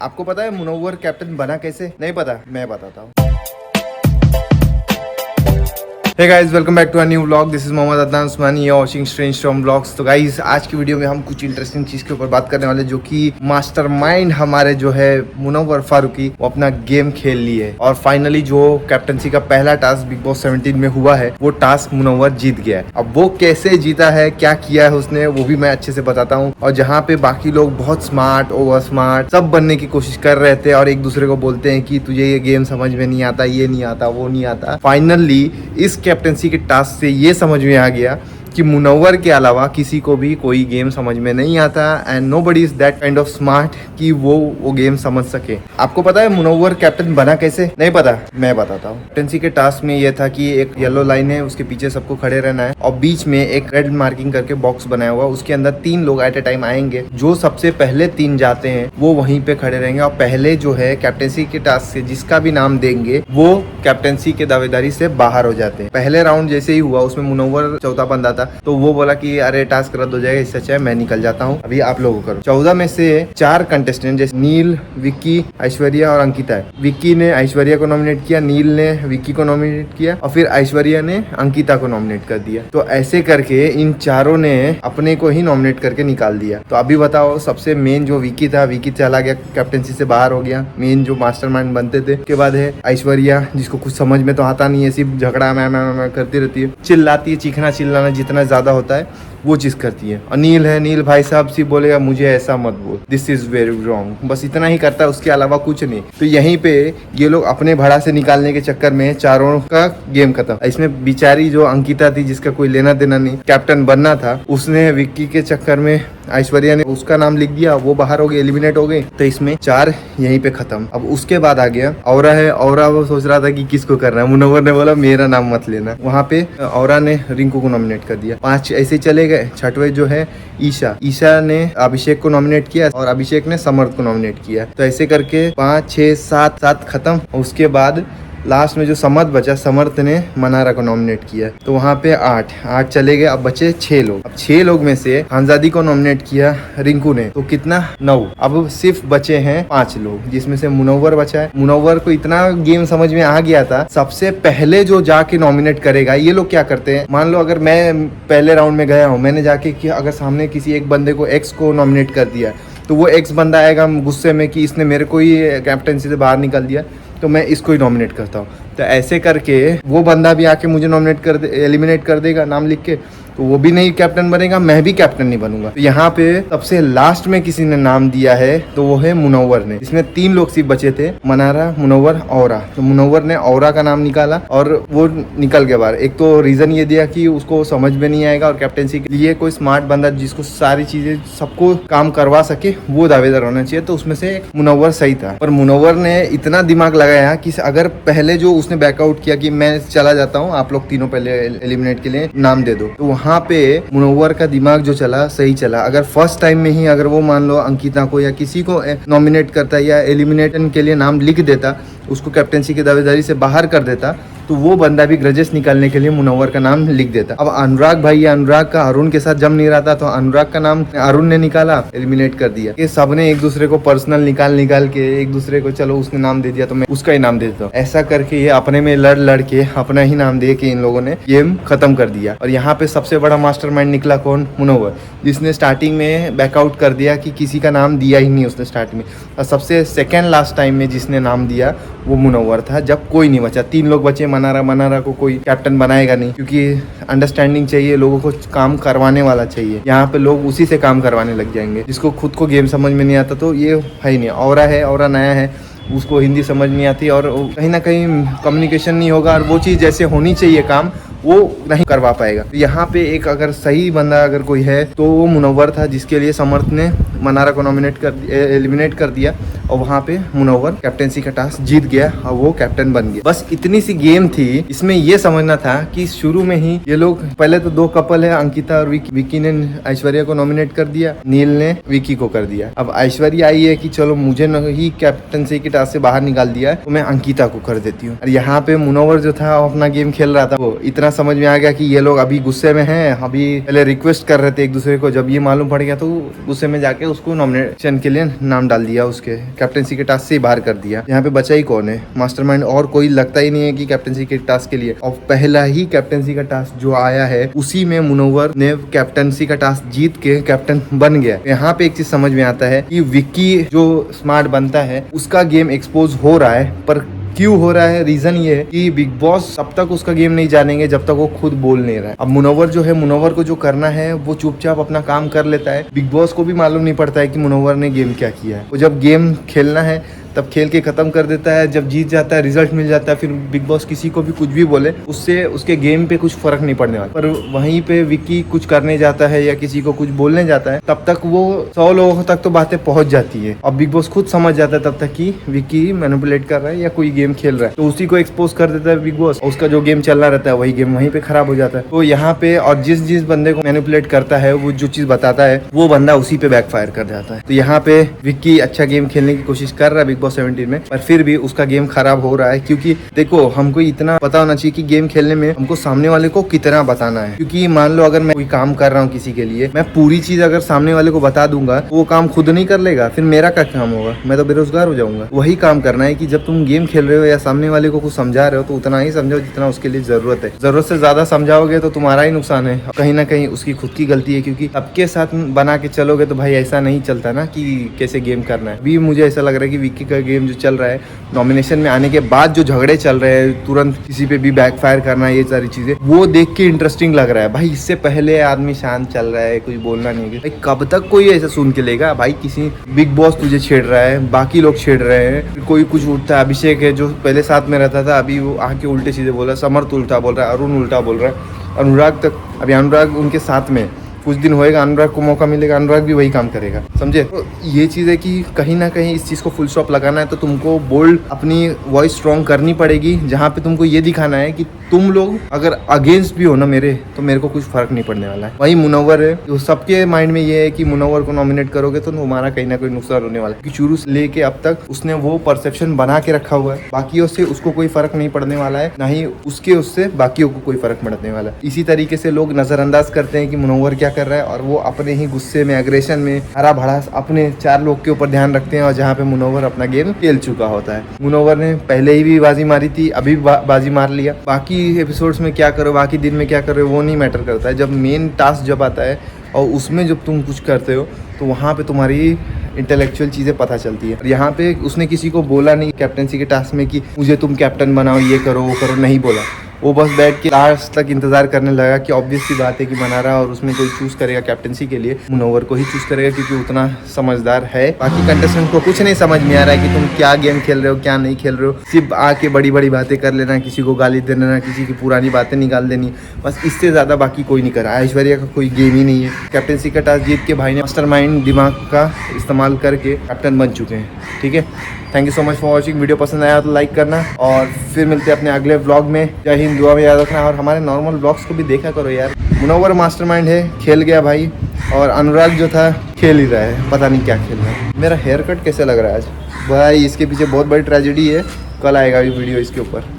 आपको पता है मुनव्वर कैप्टन बना कैसे? नहीं पता? मैं बताता हूँ। Hey guys, welcome back to a new vlog. This is Mohammad Adnan Usmani, you're watching Strange Storm Vlogs। तो गाइज आज की वीडियो में हम कुछ इंटरेस्टिंग चीज़ के ऊपर बात करने वाले, जो कि मास्टरमाइंड हमारे जो है मुनव्वर फारूकी, वो अपना गेम खेल लिए और फाइनली जो कैप्टनसी का पहला टास्क बिग बॉस 17 में हुआ है, वो टास्क मुनव्वर जीत गया है। अब वो कैसे जीता है, क्या किया है उसने, वो भी मैं अच्छे से बताता हूँ। और जहाँ पे बाकी लोग बहुत स्मार्ट, ओवर स्मार्ट सब बनने की कोशिश कर रहे थे और एक दूसरे को बोलते हैं कि तुझे ये गेम समझ में नहीं आता, ये नहीं आता, वो नहीं आता, फाइनली इस कैप्टनसी के टास्क से ये समझ में आ गया कि मुनव्वर के अलावा किसी को भी कोई गेम समझ में नहीं आता and nobody is that kind of smart कि वो गेम समझ सके। आपको पता है मुनव्वर कैप्टन बना कैसे? नहीं पता? मैं बताता हूँ। कैप्टनसी के टास्क में ये था कि एक येलो लाइन है, उसके पीछे सबको खड़े रहना है और बीच में एक रेड मार्किंग करके बॉक्स बनाया हुआ, उसके अंदर 3 लोग एट ए टाइम आएंगे। जो सबसे पहले 3 जाते हैं वो वहीं पे खड़े रहेंगे और पहले जो है कैप्टनसी के टास्क से जिसका भी नाम देंगे वो कैप्टनसी के दावेदारी से बाहर हो जाते हैं। पहले राउंड जैसे ही हुआ उसमें मुनव्वर चौथा बंदा था, तो वो बोला कि अरे टास्क रद्द हो जाएगा, इससे अच्छा है मैं निकल जाता हूँ, अभी आप लोगों करो। 14 में से 4 कंटेस्टेंट जैसे नील, विक्की, ऐश्वर्या और अंकिता है। विक्की ने ऐश्वर्या को नॉमिनेट किया, नील ने विक्की को नॉमिनेट किया और फिर ऐश्वर्या ने अंकिता को नॉमिनेट कर दिया। तो ऐसे करके इन चारों ने अपने को ही नॉमिनेट करके निकाल दिया। तो अभी बताओ, सबसे मेन जो विक्की था, विक्की चला गया, कैप्टनसी से बाहर हो गया, मेन जो मास्टरमाइंड बनते थे। उसके बाद है ऐश्वर्या, जिसको कुछ समझ में तो आता नहीं है, सिर्फ झगड़ा मैं करती रहती है, चिल्लाती है, चीखना चिल्लाना जितना ज्यादा होता है वो चीज करती है। और नील है, नील भाई साहब सिर्फ बोलेगा मुझे ऐसा मत बोल, दिस इज वेरी रॉन्ग, बस इतना ही करता है, उसके अलावा कुछ नहीं। तो यहीं पे ये लोग अपने भड़ा से निकालने के चक्कर में चारों का गेम खत्म। इसमें बेचारी जो अंकिता थी, जिसका कोई लेना देना नहीं, कैप्टन बनना था, उसने विक्की के चक्कर में ऐश्वर्या ने उसका नाम लिख दिया, वो बाहर हो गई, एलिमिनेट हो गई। तो इसमें 4 यहीं पे खत्म। अब उसके बाद आ गया औरा है। औरा वो सोच रहा था कि किसको करना है, मुनव्वर ने बोला मेरा नाम मत लेना। वहाँ पे औरा ने रिंकू को नॉमिनेट कर दिया। 5 ऐसे चले गए। छठवें जो है ईशा ने अभिषेक को नॉमिनेट किया और अभिषेक ने समर्थ को नॉमिनेट किया। तो ऐसे करके 5, 6, 7 खत्म। उसके बाद लास्ट में जो समर्थ बचा, समर्थ ने मनारा को नॉमिनेट किया। तो वहाँ पे 8 चले गए। अब बचे 6 लोग। अब 6 लोग में से खानजादी को नॉमिनेट किया रिंकू ने, तो कितना 9। अब सिर्फ बचे हैं 5 लोग, जिसमें से मुनव्वर बचा है। मुनव्वर को इतना गेम समझ में आ गया था, सबसे पहले जो जाके नॉमिनेट करेगा। ये लोग क्या करते हैं, मान लो अगर मैं पहले राउंड में गया हूँ, मैंने जाके अगर सामने किसी एक बंदे को एक्स को नॉमिनेट कर दिया, तो वो एक्स बंदा आएगा गुस्से में कि इसने मेरे को ही कैप्टनसी से बाहर निकाल दिया, तो मैं इसको ही नॉमिनेट करता हूँ। तो ऐसे करके वो बंदा भी आके मुझे नॉमिनेट कर दे, एलिमिनेट कर देगा नाम लिख के, तो वो भी नहीं कैप्टन बनेगा, मैं भी कैप्टन नहीं बनूंगा। तो यहाँ पे सबसे लास्ट में किसी ने नाम दिया है, तो वो है मुनव्वर ने। इसमें 3 लोग सिर्फ बचे थे, मनारा, मुनव्वर, औरा। तो मुनव्वर ने औरा का नाम निकाला और वो निकल गया बाहर। एक तो रीजन ये दिया कि उसको समझ में नहीं आएगा और कैप्टनसी के लिए कोई स्मार्ट बंदा जिसको सारी चीजें सबको काम करवा सके वो दावेदार होना चाहिए। तो उसमें से मुनव्वर सही था, पर मुनव्वर ने इतना दिमाग लगाया कि अगर पहले जो उसने बैकआउट किया कि मैं चला जाता हूँ, आप लोग तीनों पहले एलिमिनेट के लिए नाम दे दो, तो वहाँ पे मुनव्वर का दिमाग जो चला सही चला। अगर फर्स्ट टाइम में ही अगर वो मान लो अंकिता को या किसी को नॉमिनेट करता या एलिमिनेशन के लिए नाम लिख देता, उसको कैप्टनसी की दावेदारी से बाहर कर देता, तो वो बंदा भी ग्रजेस निकालने के लिए मुनव्वर का नाम लिख देता। अब अनुराग भाई या अनुराग का अरुण के साथ जम नहीं रहा था, तो अनुराग का नाम अरुण ने निकाला, एलिमिनेट कर दिया। ये सबने एक दूसरे को पर्सनल निकाल के एक दूसरे को, चलो उसने नाम दे दिया तो मैं उसका ही नाम दे देता हूँ। ऐसा करके ये अपने में लड़ के अपना ही नाम दे के इन लोगों ने गेम खत्म कर दिया। और यहाँ पे सबसे बड़ा मास्टरमाइंड निकला कौन? मुनव्वर, जिसने स्टार्टिंग में बैकआउट कर दिया कि किसी का नाम दिया ही नहीं उसने स्टार्टिंग में। और सबसे सेकेंड लास्ट टाइम में जिसने नाम दिया वो मुनव्वर था, जब कोई नहीं बचा। 3 लोग बचे। मनारा को कोई कैप्टन बनाएगा नहीं, क्योंकि अंडरस्टैंडिंग चाहिए, लोगों को काम करवाने वाला चाहिए। यहाँ पे लोग उसी से काम करवाने लग जाएंगे, जिसको खुद को गेम समझ में नहीं आता, तो ये है ही नहीं। औरा है, औरा नया है, उसको हिंदी समझ नहीं आती और कहीं ना कहीं कम्युनिकेशन नहीं होगा और वो चीज़ जैसे होनी चाहिए काम वो नहीं करवा पाएगा। तो यहाँ पे एक अगर सही बंदा अगर कोई है तो वो मुनव्वर था, जिसके लिए समर्थ ने मनारा को एलिमिनेट कर दिया और वहाँ पे मुनव्वर कैप्टनसी का टास्क जीत गया और वो कैप्टन बन गया। बस इतनी सी गेम थी। इसमें ये समझना था कि शुरू में ही ये लोग, पहले तो 2 कपल है, अंकिता और विक्की ने ऐश्वर्या को नॉमिनेट कर दिया, नील ने विक्की को कर दिया। अब ऐश्वर्या आई है कि चलो मुझे ही कैप्टनसी के टास्क से बाहर निकाल दिया है, तो मैं अंकिता को कर देती हूँ। और यहाँ पे मुनव्वर जो था अपना गेम खेल रहा था, वो इतना समझ में आ गया कि ये लोग अभी गुस्से में हैं, अभी पहले रिक्वेस्ट कर रहे थे एक दूसरे को, जब ये मालूम पड़ गया तो गुस्से में जाके उसको नॉमिनेशन के लिए नाम डाल दिया उसके कैप्टनसी के टास्क से ही बाहर कर दिया। यहाँ पे बचा ही कौन है? मास्टरमाइंड और कोई लगता ही नहीं है कि कैप्टनसी के टास्क के लिए। और पहला ही कैप्टनसी का टास्क जो आया है उसी में मुनव्वर ने कैप्टनसी का टास्क जीत के कैप्टन बन गया। यहाँ पे एक चीज समझ में आता है कि विक्की जो स्मार्ट बनता है उसका गेम एक्सपोज हो रहा है, पर क्यों हो रहा है? रीजन ये है कि बिग बॉस तब तक उसका गेम नहीं जानेंगे जब तक वो खुद बोल नहीं रहा है। अब मुनव्वर जो है, मुनव्वर को जो करना है वो चुपचाप अपना काम कर लेता है। बिग बॉस को भी मालूम नहीं पड़ता है कि मुनव्वर ने गेम क्या किया है। वो जब गेम खेलना है तब खेल के खत्म कर देता है। जब जीत जाता है, रिजल्ट मिल जाता है, फिर बिग बॉस किसी को भी कुछ भी बोले उससे उसके गेम पे कुछ फर्क नहीं पड़ने वाला। पर वहीं पे विक्की कुछ करने जाता है या किसी को कुछ बोलने जाता है तब तक वो 100 लोगों तक तो बातें पहुंच जाती है। अब बिग बॉस खुद समझ जाता है तब तक कि विक्की मैनिपुलेट कर रहा है या कोई गेम खेल रहा है, तो उसी को एक्सपोज कर देता है बिग बॉस। उसका जो गेम चल रहा रहता है वही गेम वहीं पे खराब हो जाता है। तो यहाँ पे और जिस बंदे को मैनिपुलेट करता है वो जो चीज बताता है वो बंदा उसी पे बैकफायर कर जाता है। तो यहाँ पे विक्की अच्छा गेम खेलने की कोशिश कर रहा है बिग बॉस 17 में, पर फिर भी उसका गेम खराब हो रहा है। क्योंकि देखो, हमको इतना पता होना चाहिए कि गेम खेलने में हमको सामने वाले को कितना बताना है। क्योंकि मान लो अगर मैं कोई काम कर रहा हूँ किसी के लिए, मैं पूरी चीज अगर सामने वाले को बता दूंगा तो वो काम खुद नहीं कर लेगा, फिर मेरा क्या काम होगा? मैं तो बेरोजगार हो जाऊंगा। वही काम करना है कि जब तुम गेम खेल रहे हो या सामने वाले को कुछ समझा रहे हो तो उतना ही समझाओ जितना उसके लिए जरूरत है। जरूरत से ज्यादा समझाओगे तो तुम्हारा ही नुकसान है, कहीं ना कहीं उसकी खुद की गलती है। क्योंकि सबके साथ बना के चलोगे तो भाई ऐसा नहीं चलता ना कि कैसे गेम करना है। भी मुझे ऐसा लग रहा है कि विक्की का गेम जो चल रहा है, नॉमिनेशन में आने के बाद जो झगड़े चल रहे हैं, तुरंत किसी पे भी बैकफायर करना, ये सारी चीजें वो देख के इंटरेस्टिंग लग रहा है। भाई इससे पहले आदमी शांत चल रहा है, कुछ बोलना नहीं है। भाई कब तक कोई ऐसा सुन के लेगा? भाई किसी बिग बॉस तुझे छेड़ रहा है, बाकी लोग छेड़ रहे हैं, कोई कुछ उठता है। अभिषेक है जो पहले साथ में रहता था, अभी वो आके उल्टे सीधे बोल रहा है। समर्थ उल्टा बोल रहा है, अरुण उल्टा बोल रहा है, अनुराग तक। अभी अनुराग उनके साथ में कुछ दिन होएगा, अनुराग को मौका मिलेगा, अनुराग भी वही काम करेगा, समझे? तो ये चीज़ है कि कहीं ना कहीं इस चीज़ को फुल स्टॉप लगाना है तो तुमको बोल्ड अपनी वॉइस स्ट्रॉन्ग करनी पड़ेगी, जहाँ पे तुमको ये दिखाना है कि तुम लोग अगर अगेंस्ट भी हो ना मेरे, तो मेरे को कुछ फर्क नहीं पड़ने वाला है। वही मुनव्वर है, तो सबके माइंड में ये है कि मुनव्वर को नॉमिनेट करोगे तो तुम्हारा कहीं ना कोई नुकसान होने वाला है। कि शुरू से लेके अब तक उसने वो परसेप्शन बना के रखा हुआ है, बाकियों से उसको कोई फर्क नहीं पड़ने वाला है, ना ही उससे बाकियों को कोई फर्क पड़ने वाला है। इसी तरीके से लोग नजरअंदाज करते हैं कि मुनव्वर क्या कर रहा है, और वो अपने ही गुस्से में, एग्रेशन में, हरा भरा अपने 4 लोग के ऊपर ध्यान रखते हैं, और जहाँ पे मुनव्वर अपना गेम खेल चुका होता है। मुनव्वर ने पहले ही भी बाजी मारी थी, अभी बाजी मार लिया। बाकी एपिसोड्स में क्या करो, बाकी दिन में क्या करो, वो नहीं मैटर करता है। जब मेन टास्क जब आता है और उसमें जब तुम कुछ करते हो तो वहाँ पे तुम्हारी इंटेलेक्चुअल चीज़ें पता चलती है। यहाँ पे उसने किसी को बोला नहीं कैप्टनसी के टास्क में कि मुझे तुम कैप्टन बनाओ, ये करो वो करो, नहीं बोला। वो बस बैठ के लास्ट तक इंतजार करने लगा कि ऑब्वियस सी बात है कि बना रहा और उसमें कोई चूज करेगा कैप्टनसी के लिए, मुनव्वर को ही चूज करेगा क्योंकि उतना समझदार है। बाकी कंटेस्टेंट को कुछ नहीं समझ में आ रहा है कि तुम क्या गेम खेल रहे हो, क्या नहीं खेल रहे हो। सिर्फ आके बड़ी बड़ी बातें कर लेना, किसी को गाली दे देना, किसी की पुरानी बातें निकाल देनी, बस इससे ज़्यादा बाकी कोई नहीं कर रहा है। ऐश्वर्या का कोई गेम ही नहीं है। कैप्टनसी का टास्क जीत के भाई ने मास्टरमाइंड दिमाग का इस्तेमाल करके कैप्टन बन चुके हैं। ठीक है, thank you so much for watching. Video पसंद आया तो लाइक करना, और फिर मिलते हैं अपने अगले व्लॉग में। जय हिंद, दुआ में याद रखना, और हमारे नॉर्मल व्लॉग्स को भी देखा करो यार। मुनव्वर मास्टरमाइंड है, खेल गया भाई, और अनुराग जो था खेल ही रहा है, पता नहीं क्या खेल रहा है। मेरा हेयर कट कैसे लग रहा है आज भाई, इसके पीछे बहुत बड़ी ट्रेजेडी है, कल आएगा वीडियो इसके ऊपर।